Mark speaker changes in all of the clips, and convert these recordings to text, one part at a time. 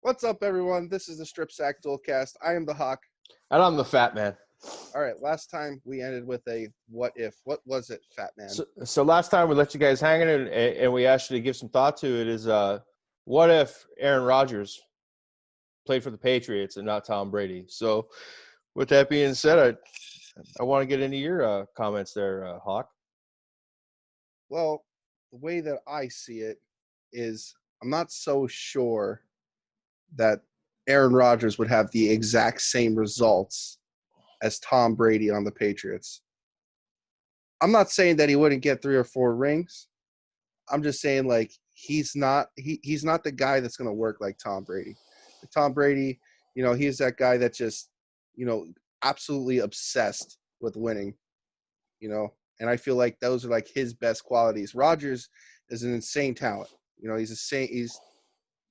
Speaker 1: What's up, everyone? This is the STRIPSACK Dualcast. I am the Hawk.
Speaker 2: And I'm the fat man.
Speaker 1: All right, last time we ended with a what if. What was it, fat man?
Speaker 2: So last time we let you guys hang in and we asked you to give some thought to it is what if Aaron Rodgers played for the Patriots and not Tom Brady? So with that being said, I want to get into your comments there, Hawk.
Speaker 1: Well, the way that I see it is I'm not so sure that Aaron Rodgers would have the exact same results as Tom Brady on the Patriots. I'm not saying that he wouldn't get 3 or 4 rings. I'm just saying, like, he's not the guy that's going to work like Tom Brady. Tom Brady, he's that guy that just, absolutely obsessed with winning, and I feel like those are like his best qualities. Rodgers is an insane talent. He's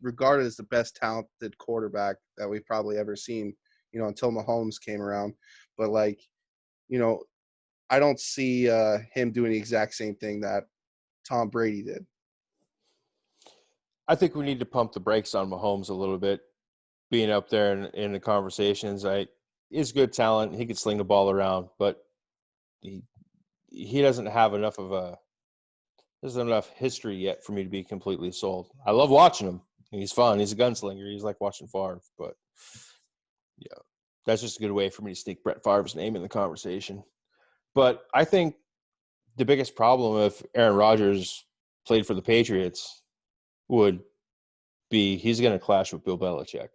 Speaker 1: regarded as the best talented quarterback that we've probably ever seen, until Mahomes came around. But I don't see him doing the exact same thing that Tom Brady did.
Speaker 2: I think we need to pump the brakes on Mahomes a little bit, being up there in the conversations. He's good talent. He can sling the ball around, but he doesn't have enough history yet for me to be completely sold. I love watching him. He's fun. He's a gunslinger. He's like watching Favre, but yeah, that's just a good way for me to sneak Brett Favre's name in the conversation. But I think the biggest problem if Aaron Rodgers played for the Patriots would be he's going to clash with Bill Belichick.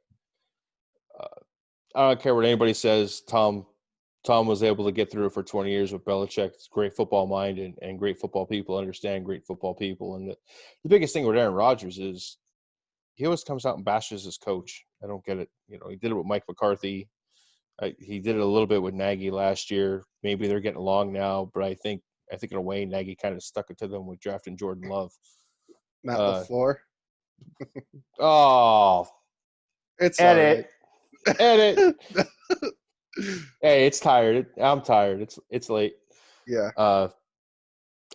Speaker 2: I don't care what anybody says. Tom was able to get through it for 20 years with Belichick. It's great football mind and great football people understand great football people. And the biggest thing with Aaron Rodgers is he always comes out and bashes his coach. I don't get it. He did it with Mike McCarthy. He did it a little bit with Nagy last year. Maybe they're getting along now, but I think in a way Nagy kind of stuck it to them with drafting Jordan Love.
Speaker 1: Matt LaFleur.
Speaker 2: Oh,
Speaker 1: it's
Speaker 2: edit.
Speaker 1: Right.
Speaker 2: Edit. Hey, it's tired. I'm tired. It's late.
Speaker 1: Yeah.
Speaker 2: I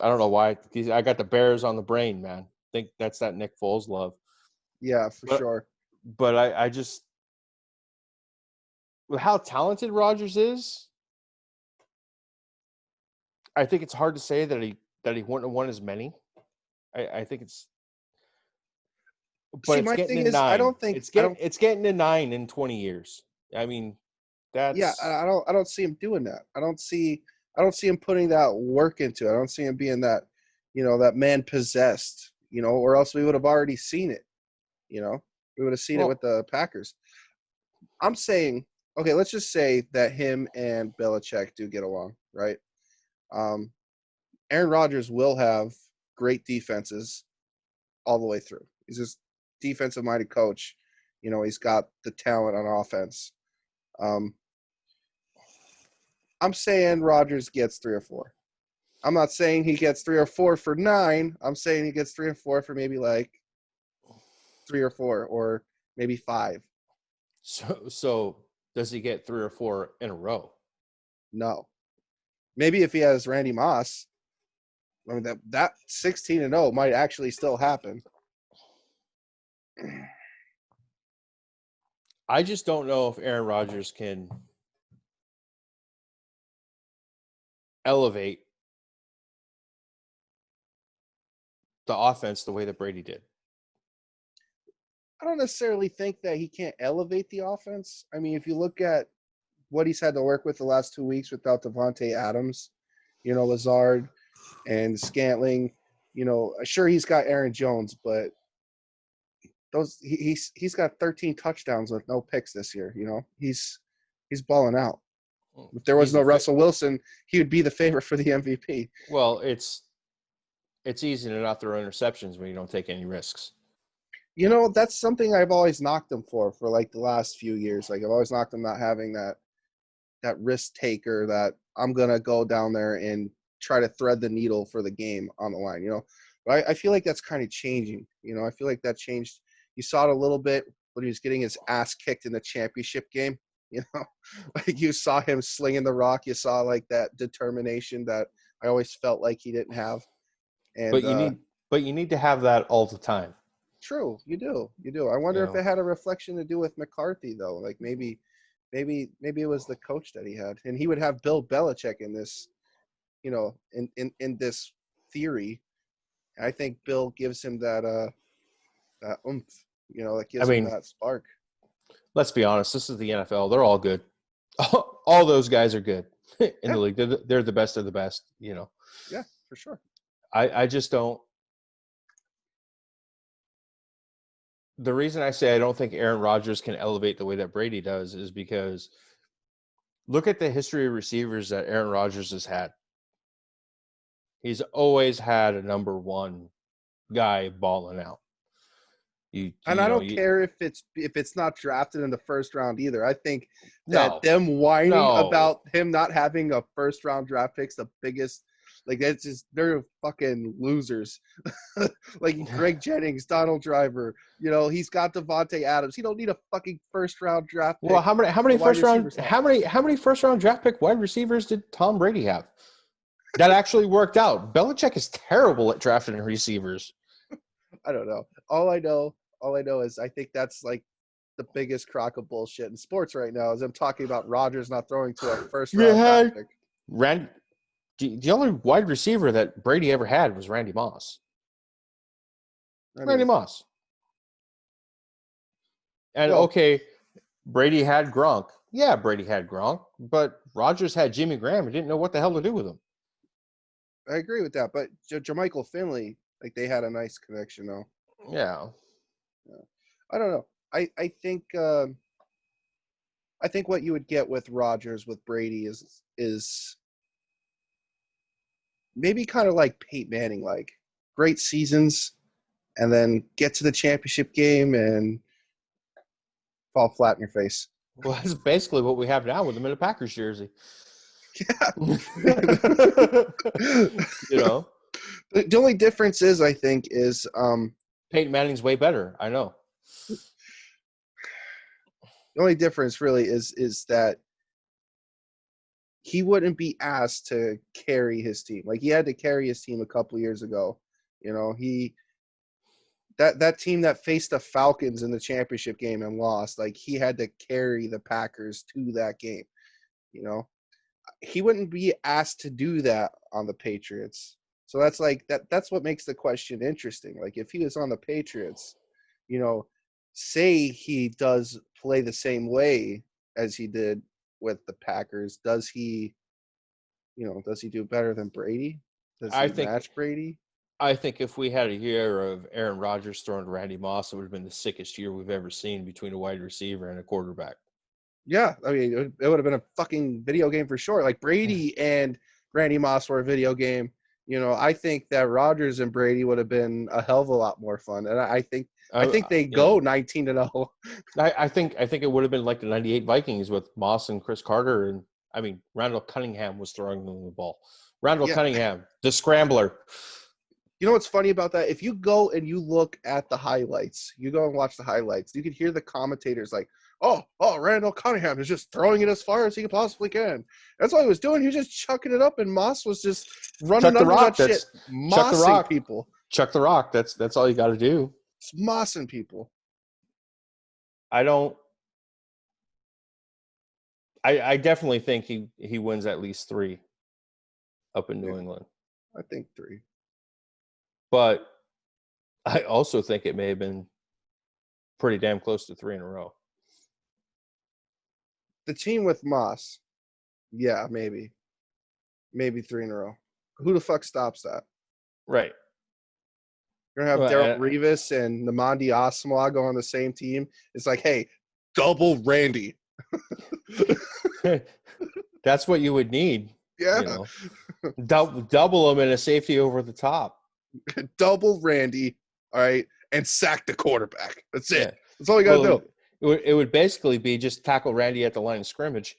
Speaker 2: don't know why. I got the Bears on the brain, man. I think that's that Nick Foles love.
Speaker 1: Yeah, for sure.
Speaker 2: But I just with how talented Rodgers is, I think it's hard to say that he wouldn't have won as many. I think it's. But
Speaker 1: see,
Speaker 2: it's
Speaker 1: my
Speaker 2: getting
Speaker 1: thing
Speaker 2: to
Speaker 1: is,
Speaker 2: 9. It's getting to 9 in 20 years. I mean, that's
Speaker 1: I don't see him doing that. I don't see him putting that work into it. I don't see him being that, that man possessed, or else we would have already seen it. We would have seen it with the Packers. I'm saying, okay, let's just say that him and Belichick do get along, right? Aaron Rodgers will have great defenses all the way through. He's just defensive-minded coach. He's got the talent on offense. I'm saying Rodgers gets 3 or 4. I'm not saying he gets 3 or 4 for 9. I'm saying he gets 3 or 4 for maybe like 3 or 4 or maybe 5.
Speaker 2: So does he get 3 or 4 in a row?
Speaker 1: No. Maybe if he has Randy Moss, I mean that 16-0 might actually still happen.
Speaker 2: I just don't know if Aaron Rodgers can elevate the offense the way that Brady did.
Speaker 1: I don't necessarily think that he can't elevate the offense. I mean, if you look at what he's had to work with the last 2 weeks without Devontae Adams, Lazard and Scantling, sure he's got Aaron Jones, but he's got 13 touchdowns with no picks this year. He's balling out. If there was no Russell Wilson, he would be the favorite for the MVP.
Speaker 2: Well, it's easy to not throw interceptions when you don't take any risks.
Speaker 1: That's something I've always knocked him for like the last few years. Like I've always knocked him not having that risk taker that I'm going to go down there and try to thread the needle for the game on the line, But I feel like that's kind of changing. I feel like that changed. You saw it a little bit when he was getting his ass kicked in the championship game. Like you saw him slinging the rock. You saw like that determination that I always felt like he didn't have. And
Speaker 2: but you need to have that all the time.
Speaker 1: True, you do. I
Speaker 2: You
Speaker 1: wonder if
Speaker 2: know,
Speaker 1: it had a reflection to do with McCarthy though. Like maybe it was the coach that he had, and he would have Bill Belichick in this, in this theory. I think Bill gives him that oomph, that
Speaker 2: I
Speaker 1: gives him
Speaker 2: mean,
Speaker 1: that spark.
Speaker 2: let's be honest. This is the NFL. They're all good. All those guys are good in
Speaker 1: Yeah,
Speaker 2: the league. They're the best of the best. You know,
Speaker 1: yeah, for sure.
Speaker 2: I just don't. The reason I say I don't think Aaron Rodgers can elevate the way that Brady does is because look at the history of receivers that Aaron Rodgers has had. He's always had a number one guy balling out. You
Speaker 1: And
Speaker 2: you
Speaker 1: I
Speaker 2: know
Speaker 1: don't
Speaker 2: you
Speaker 1: care if it's not drafted in the first round either. I think that
Speaker 2: no
Speaker 1: them whining
Speaker 2: no
Speaker 1: about him not having a first round draft pick's the biggest. Like that's just they're fucking losers. Like Greg Jennings, Donald Driver. He's got Devontae Adams. He don't need a fucking first round draft
Speaker 2: well
Speaker 1: pick
Speaker 2: how
Speaker 1: in
Speaker 2: many
Speaker 1: the wide
Speaker 2: first
Speaker 1: receiver
Speaker 2: round
Speaker 1: slot.
Speaker 2: how many first round draft pick wide receivers did Tom Brady have that actually worked out? Belichick is terrible at drafting receivers.
Speaker 1: I don't know. All I know is I think that's like the biggest crock of bullshit in sports right now is I'm talking about Rodgers not throwing to a first
Speaker 2: You
Speaker 1: round draft
Speaker 2: had
Speaker 1: pick.
Speaker 2: Rand the only wide receiver that Brady ever had was Randy Moss.
Speaker 1: I
Speaker 2: Randy
Speaker 1: mean,
Speaker 2: Moss. And
Speaker 1: well,
Speaker 2: okay, Brady had Gronk. Yeah, Brady had Gronk, but Rodgers had Jimmy Graham and didn't know what the hell to do with him.
Speaker 1: I agree with that, but Jermichael Finley, like they had a nice connection though.
Speaker 2: Yeah.
Speaker 1: Yeah. I don't know. I think what you would get with Rodgers with Brady is maybe kind of like Peyton Manning, like great seasons, and then get to the championship game and fall flat in your face.
Speaker 2: Well, that's basically what we have now with him in a Packers jersey.
Speaker 1: Yeah.
Speaker 2: You know,
Speaker 1: The only difference is, I think, is
Speaker 2: Peyton Manning's way better. I know.
Speaker 1: the only difference really is that he wouldn't be asked to carry his team. Like he had to carry his team a couple years ago. He that team that faced the Falcons in the championship game and lost, like he had to carry the Packers to that game. You know, he wouldn't be asked to do that on the Patriots. So that's like that's what makes the question interesting. Like if he was on the Patriots, you know, say he does play the same way as he did with the Packers, does he do better than Brady? Does
Speaker 2: I
Speaker 1: he
Speaker 2: think
Speaker 1: match Brady?
Speaker 2: I think if we had a year of Aaron Rodgers throwing to Randy Moss, it would have been the sickest year we've ever seen between a wide receiver and a quarterback.
Speaker 1: Yeah, I mean, it would have been a fucking video game for sure. Like Brady and Randy Moss were a video game. I think that Rodgers and Brady would have been a hell of a lot more fun, and I think they
Speaker 2: You know,
Speaker 1: go 19-0.
Speaker 2: I think it would have been like the '98 Vikings with Moss and Chris Carter, and I mean Randall Cunningham was throwing them the ball. Randall
Speaker 1: Yeah,
Speaker 2: Cunningham, the scrambler.
Speaker 1: you know what's funny about that? If you go and you look at the highlights, you go and watch the highlights, you can hear the commentators like, "Oh, Randall Cunningham is just throwing it as far as he possibly can." That's all he was doing. He was just chucking it up, and Moss was just running
Speaker 2: Chuck the
Speaker 1: under
Speaker 2: rock.
Speaker 1: that shit,
Speaker 2: That's Chuck the
Speaker 1: mossing
Speaker 2: rock.
Speaker 1: people,
Speaker 2: Chuck the rock. That's all you got to do.
Speaker 1: just mossing people.
Speaker 2: I don't. I definitely think he wins at least 3 up in
Speaker 1: Yeah,
Speaker 2: New England,
Speaker 1: I think 3.
Speaker 2: but I also think it may have been pretty damn close to 3 in a row.
Speaker 1: The team with Moss, yeah, maybe 3 in a row. Who the fuck stops that?
Speaker 2: Right.
Speaker 1: You're gonna have
Speaker 2: Well,
Speaker 1: Daryl Revis and Namandi Asamoah on the same team. It's like, hey, double Randy.
Speaker 2: that's what you would need.
Speaker 1: Yeah,
Speaker 2: You know, double them in a safety over the top.
Speaker 1: double Randy. All right, and sack the quarterback. That's
Speaker 2: Yeah.
Speaker 1: it. That's all you gotta
Speaker 2: Well,
Speaker 1: do.
Speaker 2: it would basically be just tackle Randy at the line of scrimmage.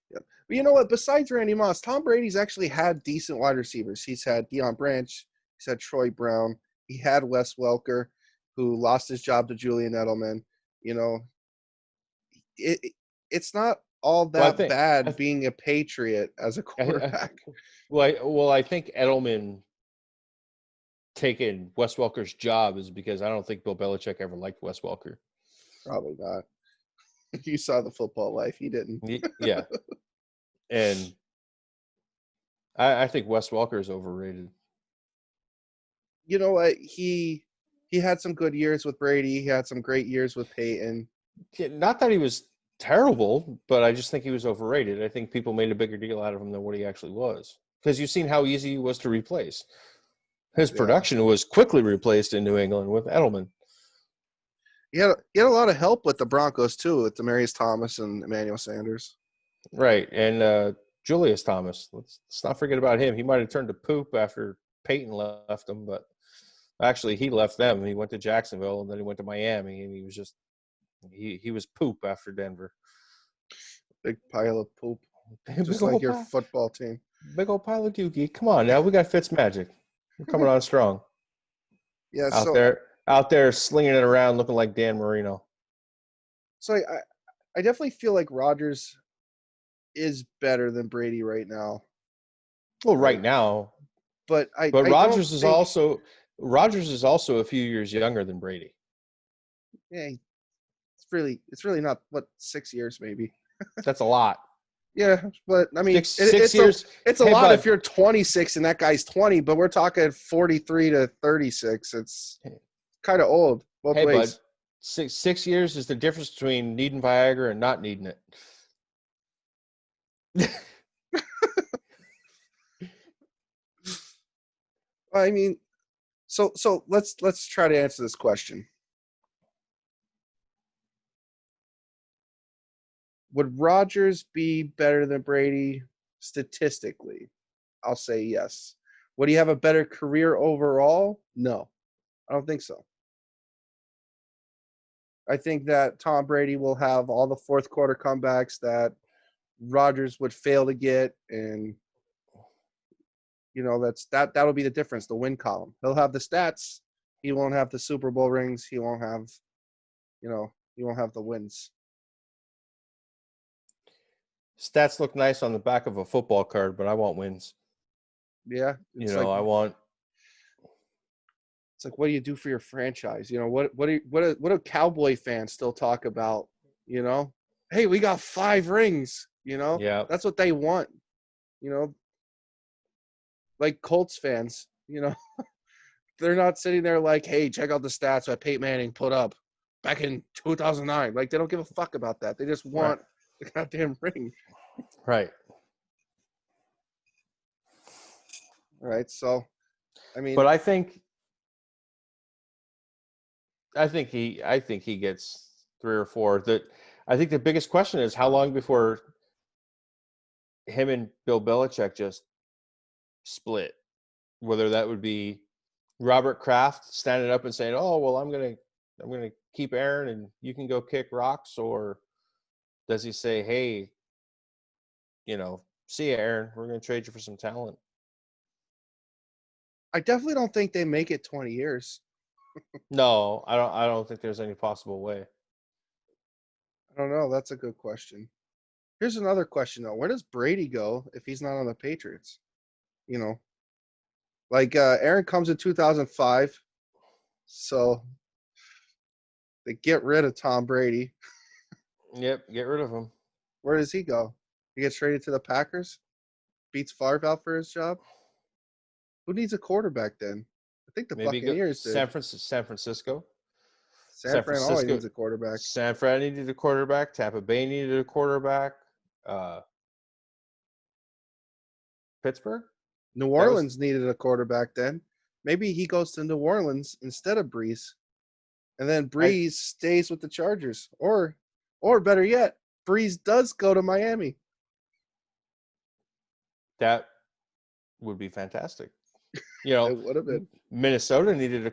Speaker 1: Yeah. But you know what? Besides Randy Moss, Tom Brady's actually had decent wide receivers. He's had Deion Branch. He's had Troy Brown. He had Wes Welker, who lost his job to Julian Edelman. You know, it it's not all
Speaker 2: Well,
Speaker 1: that bad being a Patriot as a
Speaker 2: I,
Speaker 1: quarterback.
Speaker 2: I think Edelman taken Wes Welker's job is because I don't think Bill Belichick ever liked Wes Welker.
Speaker 1: Probably not. You saw the football life. He didn't.
Speaker 2: Yeah. And I think Wes Welker is overrated.
Speaker 1: You know what? He had some good years with Brady. He had some great years with Peyton.
Speaker 2: Yeah, not that he was terrible, but I just think he was overrated. I think people made a bigger deal out of him than what he actually was. Because you've seen how easy he was to replace. His
Speaker 1: Yeah.
Speaker 2: production was quickly replaced in New England with Edelman.
Speaker 1: He had a lot of help with the Broncos too, with Demarius Thomas and Emmanuel Sanders.
Speaker 2: Right. And Julius Thomas. Let's not forget about him. He might have turned to poop after Peyton left him, but actually he left them. He went to Jacksonville and then he went to Miami, and he was just he was poop after Denver.
Speaker 1: Big pile of poop.
Speaker 2: Big
Speaker 1: Just like
Speaker 2: old
Speaker 1: your
Speaker 2: pile,
Speaker 1: football team.
Speaker 2: big old pile of dookie. Come on now, we got Fitzmagic. We're coming on strong.
Speaker 1: Yeah,
Speaker 2: Out there slinging it around looking like Dan Marino.
Speaker 1: So I definitely feel like Rodgers is better than Brady right now.
Speaker 2: Well, right now,
Speaker 1: But
Speaker 2: but
Speaker 1: I
Speaker 2: Rodgers
Speaker 1: don't
Speaker 2: is
Speaker 1: think,
Speaker 2: also a few years younger than Brady.
Speaker 1: yeah, it's really not, what, 6 years maybe.
Speaker 2: That's a lot.
Speaker 1: Yeah, but I mean,
Speaker 2: Six years.
Speaker 1: it's a
Speaker 2: Hey,
Speaker 1: lot
Speaker 2: bud.
Speaker 1: if you're 26 and that guy's 20, but we're talking 43 to 36. It's kind of old both
Speaker 2: Hey,
Speaker 1: ways.
Speaker 2: bud. 6 years is the difference between needing Viagra and not needing it.
Speaker 1: I mean, so let's try to answer this question. Would Rodgers be better than Brady statistically? I'll say yes. Would he have a better career overall? No, I don't think so. I think that Tom Brady will have all the fourth quarter comebacks that Rodgers would fail to get, and that'll be the difference, the win column. He'll have the stats, he won't have the Super Bowl rings, he won't have the wins.
Speaker 2: Stats look nice on the back of a football card, but I want wins.
Speaker 1: Yeah,
Speaker 2: It's what
Speaker 1: do you do for your franchise? What do Cowboy fans still talk about? Hey, we got 5 rings.
Speaker 2: Yeah.
Speaker 1: That's what they want. Like Colts fans. They're not sitting there like, hey, check out the stats that Peyton Manning put up back in 2009. Like, they don't give a fuck about that. They just want the goddamn ring.
Speaker 2: Right.
Speaker 1: All right. So, I mean,
Speaker 2: But I think he gets 3 or 4. I think the biggest question is how long before him and Bill Belichick just split. Whether that would be Robert Kraft standing up and saying, "Oh, well, I'm gonna keep Aaron and you can go kick rocks," or does he say, "Hey, see ya, Aaron, we're gonna trade you for some talent"?
Speaker 1: I definitely don't think they make it 20 years.
Speaker 2: No, I don't think there's any possible way.
Speaker 1: I don't know. That's a good question. Here's another question, though. Where does Brady go if he's not on the Patriots? Like Aaron comes in 2005, so they get rid of Tom Brady.
Speaker 2: Yep, get rid of him.
Speaker 1: Where does he go? He gets traded to the Packers? Beats Favre out for his job? Who needs a quarterback then? I think the
Speaker 2: Maybe go
Speaker 1: Buccaneers did.
Speaker 2: San Francisco.
Speaker 1: San Fran always needs a quarterback.
Speaker 2: San Fran needed a quarterback. Tampa Bay needed a quarterback. Pittsburgh?
Speaker 1: New Orleans needed a quarterback then. Maybe he goes to New Orleans instead of Breeze. And then Breeze stays with the Chargers. Or better yet, Breeze does go to Miami.
Speaker 2: That would be fantastic.
Speaker 1: It would have been.
Speaker 2: Minnesota needed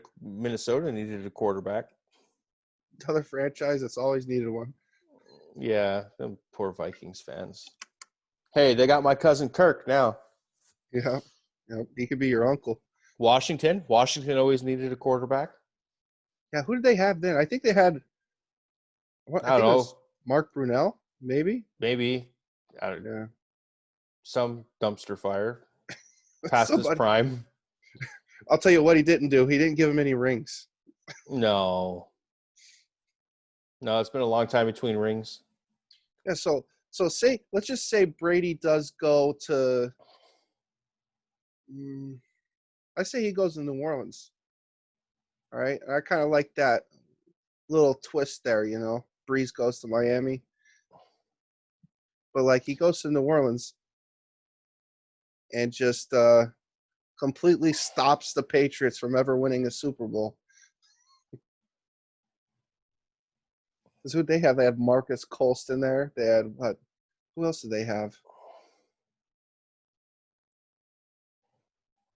Speaker 2: a quarterback.
Speaker 1: Another franchise that's always needed one.
Speaker 2: Yeah, them poor Vikings fans. Hey, they got my cousin Kirk now.
Speaker 1: Yeah. He could be your uncle.
Speaker 2: Washington always needed a quarterback.
Speaker 1: Yeah, who did they have then? I think they had
Speaker 2: I don't know.
Speaker 1: Mark Brunell, maybe?
Speaker 2: Maybe. Some dumpster fire past his prime.
Speaker 1: I'll tell you what he didn't do. He didn't give him any rings.
Speaker 2: No, it's been a long time between rings.
Speaker 1: Yeah, so let's just say Brady does go to. I say he goes to New Orleans. All right, I kind of like that little twist there. Breeze goes to Miami, but like he goes to New Orleans and just completely stops the Patriots from ever winning a Super Bowl. Because who they have? They have Marcus Colston there. They had what? Who else do they have?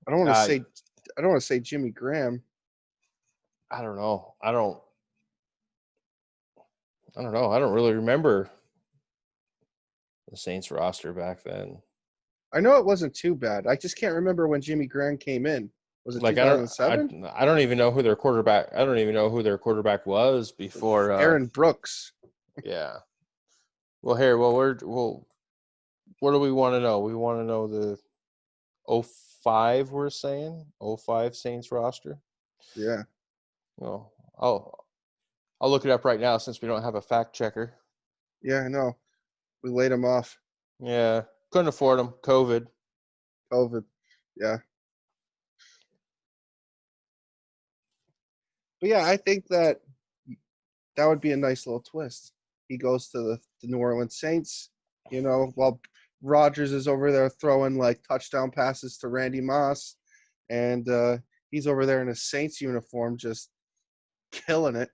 Speaker 1: I don't want to
Speaker 2: Uh,
Speaker 1: say. I don't want to say Jimmy Graham.
Speaker 2: I don't know. I don't know. I don't really remember the Saints roster back then.
Speaker 1: I know it wasn't too bad. I just can't remember when Jimmy Graham came in. Was it
Speaker 2: Like
Speaker 1: 2007?
Speaker 2: I don't even know who their quarterback. I don't even know who their quarterback was before.
Speaker 1: Aaron Brooks.
Speaker 2: Yeah. Well, here. What do we want to know? We want to know the 05. We're saying 05 Saints roster.
Speaker 1: Yeah.
Speaker 2: Well, I'll look it up right now since we don't have a fact checker.
Speaker 1: Yeah, I know. We laid him off.
Speaker 2: Yeah, couldn't afford them. COVID.
Speaker 1: Yeah. But yeah, I think that would be a nice little twist. He goes to the New Orleans Saints, while Rodgers is over there throwing like touchdown passes to Randy Moss, and he's over there in a Saints uniform just killing it.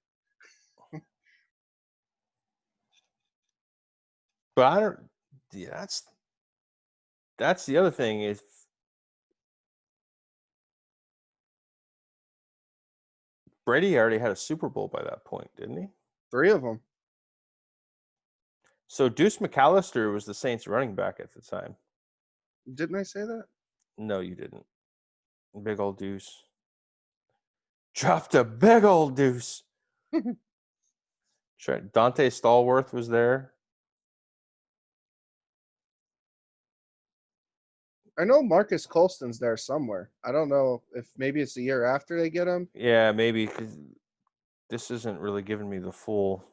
Speaker 2: But I don't. Yeah, that's the other thing is Brady already had a Super Bowl by that point, didn't he?
Speaker 1: 3 of them.
Speaker 2: So Deuce McAllister was the Saints running back at the time.
Speaker 1: Didn't I say that?
Speaker 2: No, you didn't. Big old Deuce. Dropped a big old deuce. Dante Stallworth was there.
Speaker 1: I know Marcus Colston's there somewhere. I don't know if maybe it's the year after they get him.
Speaker 2: Yeah, maybe because this isn't really giving me the full.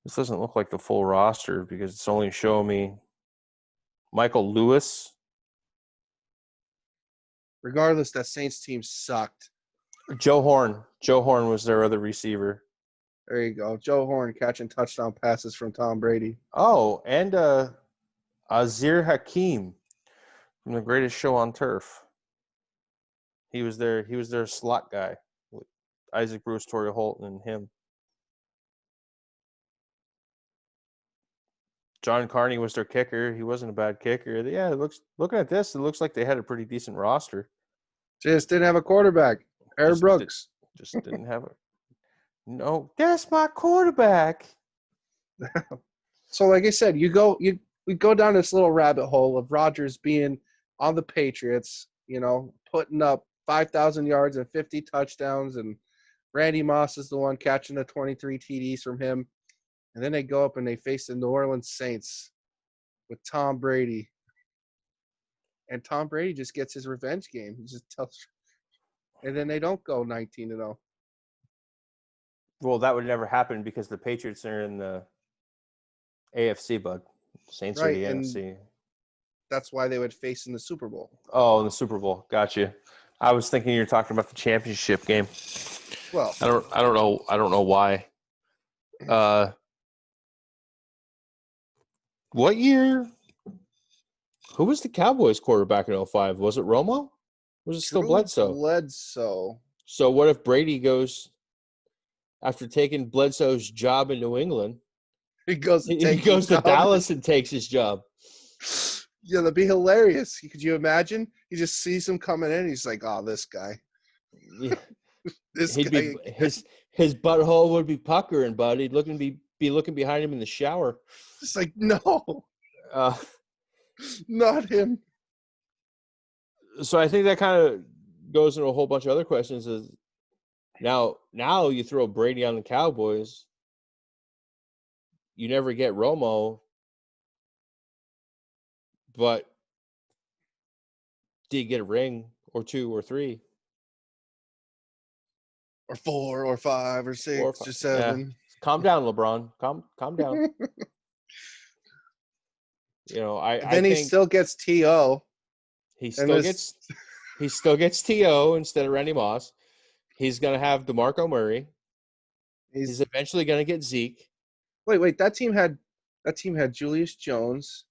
Speaker 2: This doesn't look like the full roster because it's only showing me Michael Lewis.
Speaker 1: Regardless, that Saints team sucked.
Speaker 2: Joe Horn. Joe Horn was their other receiver.
Speaker 1: There you go. Joe Horn catching touchdown passes from Tom Brady.
Speaker 2: Oh, and Azir Hakim from The Greatest Show on Turf. He was their slot guy with Isaac Bruce, Torrey Holt, and him. John Carney was their kicker. He wasn't a bad kicker. Yeah, looking at this, it looks like they had a pretty decent roster.
Speaker 1: Just didn't have a quarterback. Aaron Brooks.
Speaker 2: Just didn't have it. No, that's my quarterback.
Speaker 1: So, like I said, we go down this little rabbit hole of Rodgers being on the Patriots, putting up 5,000 yards and 50 touchdowns, and Randy Moss is the one catching the 23 TDs from him. And then they go up and they face the New Orleans Saints with Tom Brady. And Tom Brady just gets his revenge game. He just tells, and then they don't go 19-0.
Speaker 2: Well, that would never happen because the Patriots are in the AFC, bud. Saints are the NFC.
Speaker 1: That's why they would face in the Super Bowl.
Speaker 2: Oh, in the Super Bowl. Gotcha. I was thinking you were talking about the championship game.
Speaker 1: Well,
Speaker 2: I don't know why. What year? Who was the Cowboys quarterback in 05? Was it Romo? Was it still Bledsoe?
Speaker 1: Bledsoe.
Speaker 2: So what if Brady goes after taking Bledsoe's job in New England?
Speaker 1: He goes
Speaker 2: to Dallas and takes his job.
Speaker 1: Yeah, that'd be hilarious. Could you imagine? He just sees him coming in. He's like, "Oh, this guy."
Speaker 2: Yeah.
Speaker 1: This
Speaker 2: He'd
Speaker 1: guy.
Speaker 2: his butthole would be puckering, bud. He'd be looking behind him in the shower.
Speaker 1: It's like, no, not him.
Speaker 2: So I think that kind of goes into a whole bunch of other questions. Is now you throw Brady on the Cowboys, you never get Romo, but do you get a ring or 2 or 3?
Speaker 1: or 4 or 5 or 6
Speaker 2: 4 or
Speaker 1: or
Speaker 2: 5.
Speaker 1: 7.
Speaker 2: Yeah. Calm down, LeBron. Calm down. You know,
Speaker 1: And
Speaker 2: I
Speaker 1: then he
Speaker 2: think
Speaker 1: still gets TO.
Speaker 2: he
Speaker 1: And
Speaker 2: still
Speaker 1: this,
Speaker 2: gets TO instead of Randy Moss. He's gonna have DeMarco Murray. He's
Speaker 1: he's
Speaker 2: eventually gonna get Zeke.
Speaker 1: wait. That team had Julius Jones.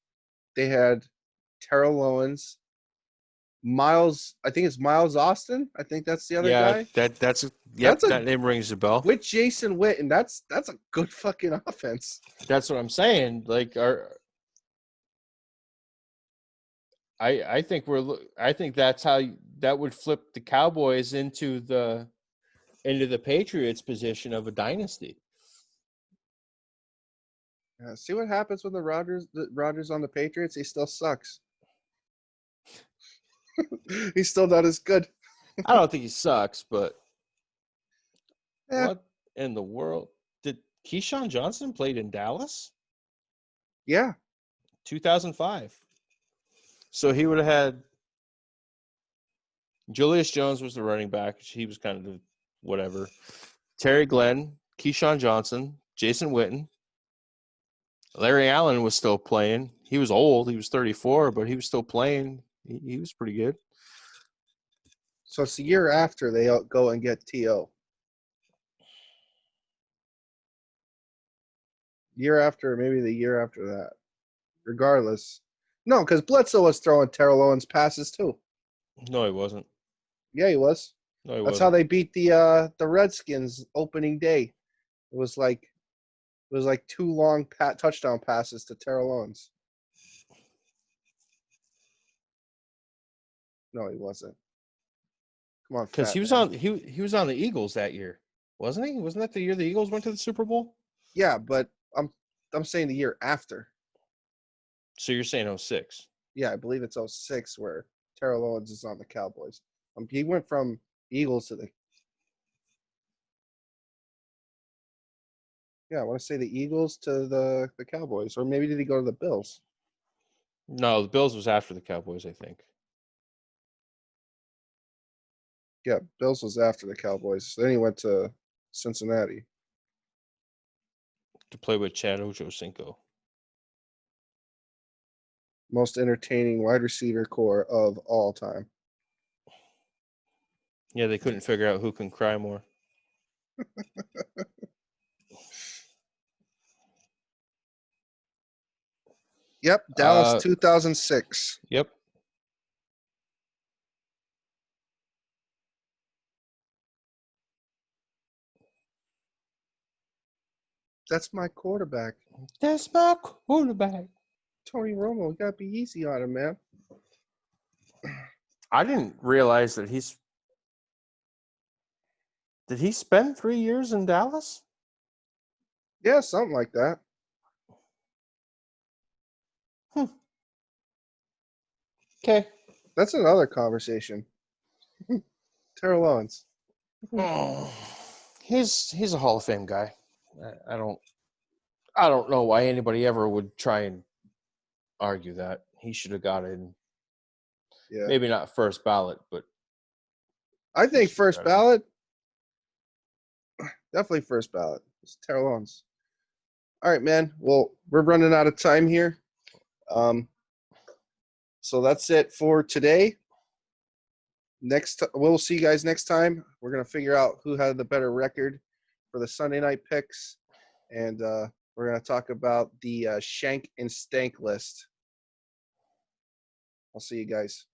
Speaker 1: They had Terrell Owens, Miles. I think it's Miles Austin. I think that's the other
Speaker 2: Yeah,
Speaker 1: guy.
Speaker 2: yep,
Speaker 1: That's a
Speaker 2: that name rings a bell.
Speaker 1: with Jason Witten. That's a good fucking offense.
Speaker 2: That's what I'm saying. Like, I think I think that's how that would flip the Cowboys into the Patriots position of a dynasty.
Speaker 1: See what happens when the Rodgers on the Patriots. He still sucks. He's still not as good.
Speaker 2: I don't think he sucks, but
Speaker 1: Eh,
Speaker 2: what in the world did Keyshawn Johnson played in Dallas?
Speaker 1: yeah.
Speaker 2: 2005. So he would have had Julius Jones was the running back. He was kind of the whatever. Terry Glenn, Keyshawn Johnson, Jason Witten. Larry Allen was still playing. He was old. He was 34, but he was still playing. He was pretty good.
Speaker 1: So it's the year after they go and get TO. Year after, maybe the year after that. Regardless. No, because Bledsoe was throwing Terrell Owens passes too.
Speaker 2: No, he wasn't.
Speaker 1: Yeah, he was.
Speaker 2: No, he
Speaker 1: That's how
Speaker 2: wasn't.
Speaker 1: they beat the Redskins opening day. It was like 2 long touchdown passes to Terrell Owens. No, he wasn't. Come on,
Speaker 2: Because
Speaker 1: fat
Speaker 2: he was
Speaker 1: man.
Speaker 2: on he was on the Eagles that year, wasn't he? Wasn't that the year the Eagles went to the Super Bowl?
Speaker 1: Yeah, but I'm saying the year after.
Speaker 2: So you're saying 06.
Speaker 1: Yeah, I believe it's 06 where Terrell Owens is on the Cowboys. He went from Eagles to the. Yeah, I want to say the Eagles to the Cowboys, or maybe did he go to the Bills?
Speaker 2: No, the Bills was after the Cowboys, I think.
Speaker 1: Yeah, Bills was after the Cowboys. Then he went to Cincinnati.
Speaker 2: To play with Chad Ochocinco.
Speaker 1: Most entertaining wide receiver core of all time.
Speaker 2: Yeah, they couldn't figure out who can cry more.
Speaker 1: Yep, Dallas 2006.
Speaker 2: Yep.
Speaker 1: That's my quarterback.
Speaker 2: That's my quarterback.
Speaker 1: Tony Romo, you gotta be easy on him, man.
Speaker 2: I didn't realize that did he spend 3 years in Dallas?
Speaker 1: Yeah, something like that.
Speaker 2: Okay.
Speaker 1: That's another conversation. Terrell Owens.
Speaker 2: Oh, he's a Hall of Fame guy. I don't know why anybody ever would try and argue that he should have got in.
Speaker 1: Yeah.
Speaker 2: Maybe not first ballot, but
Speaker 1: I think
Speaker 2: should have
Speaker 1: first
Speaker 2: got in.
Speaker 1: ballot. Definitely first ballot. It's Terrell Owens. All right, man. Well, we're running out of time here. So that's it for today. We'll see you guys next time. We're gonna figure out who had the better record for the Sunday night picks, and we're gonna talk about the Shank and Stank list. I'll see you guys.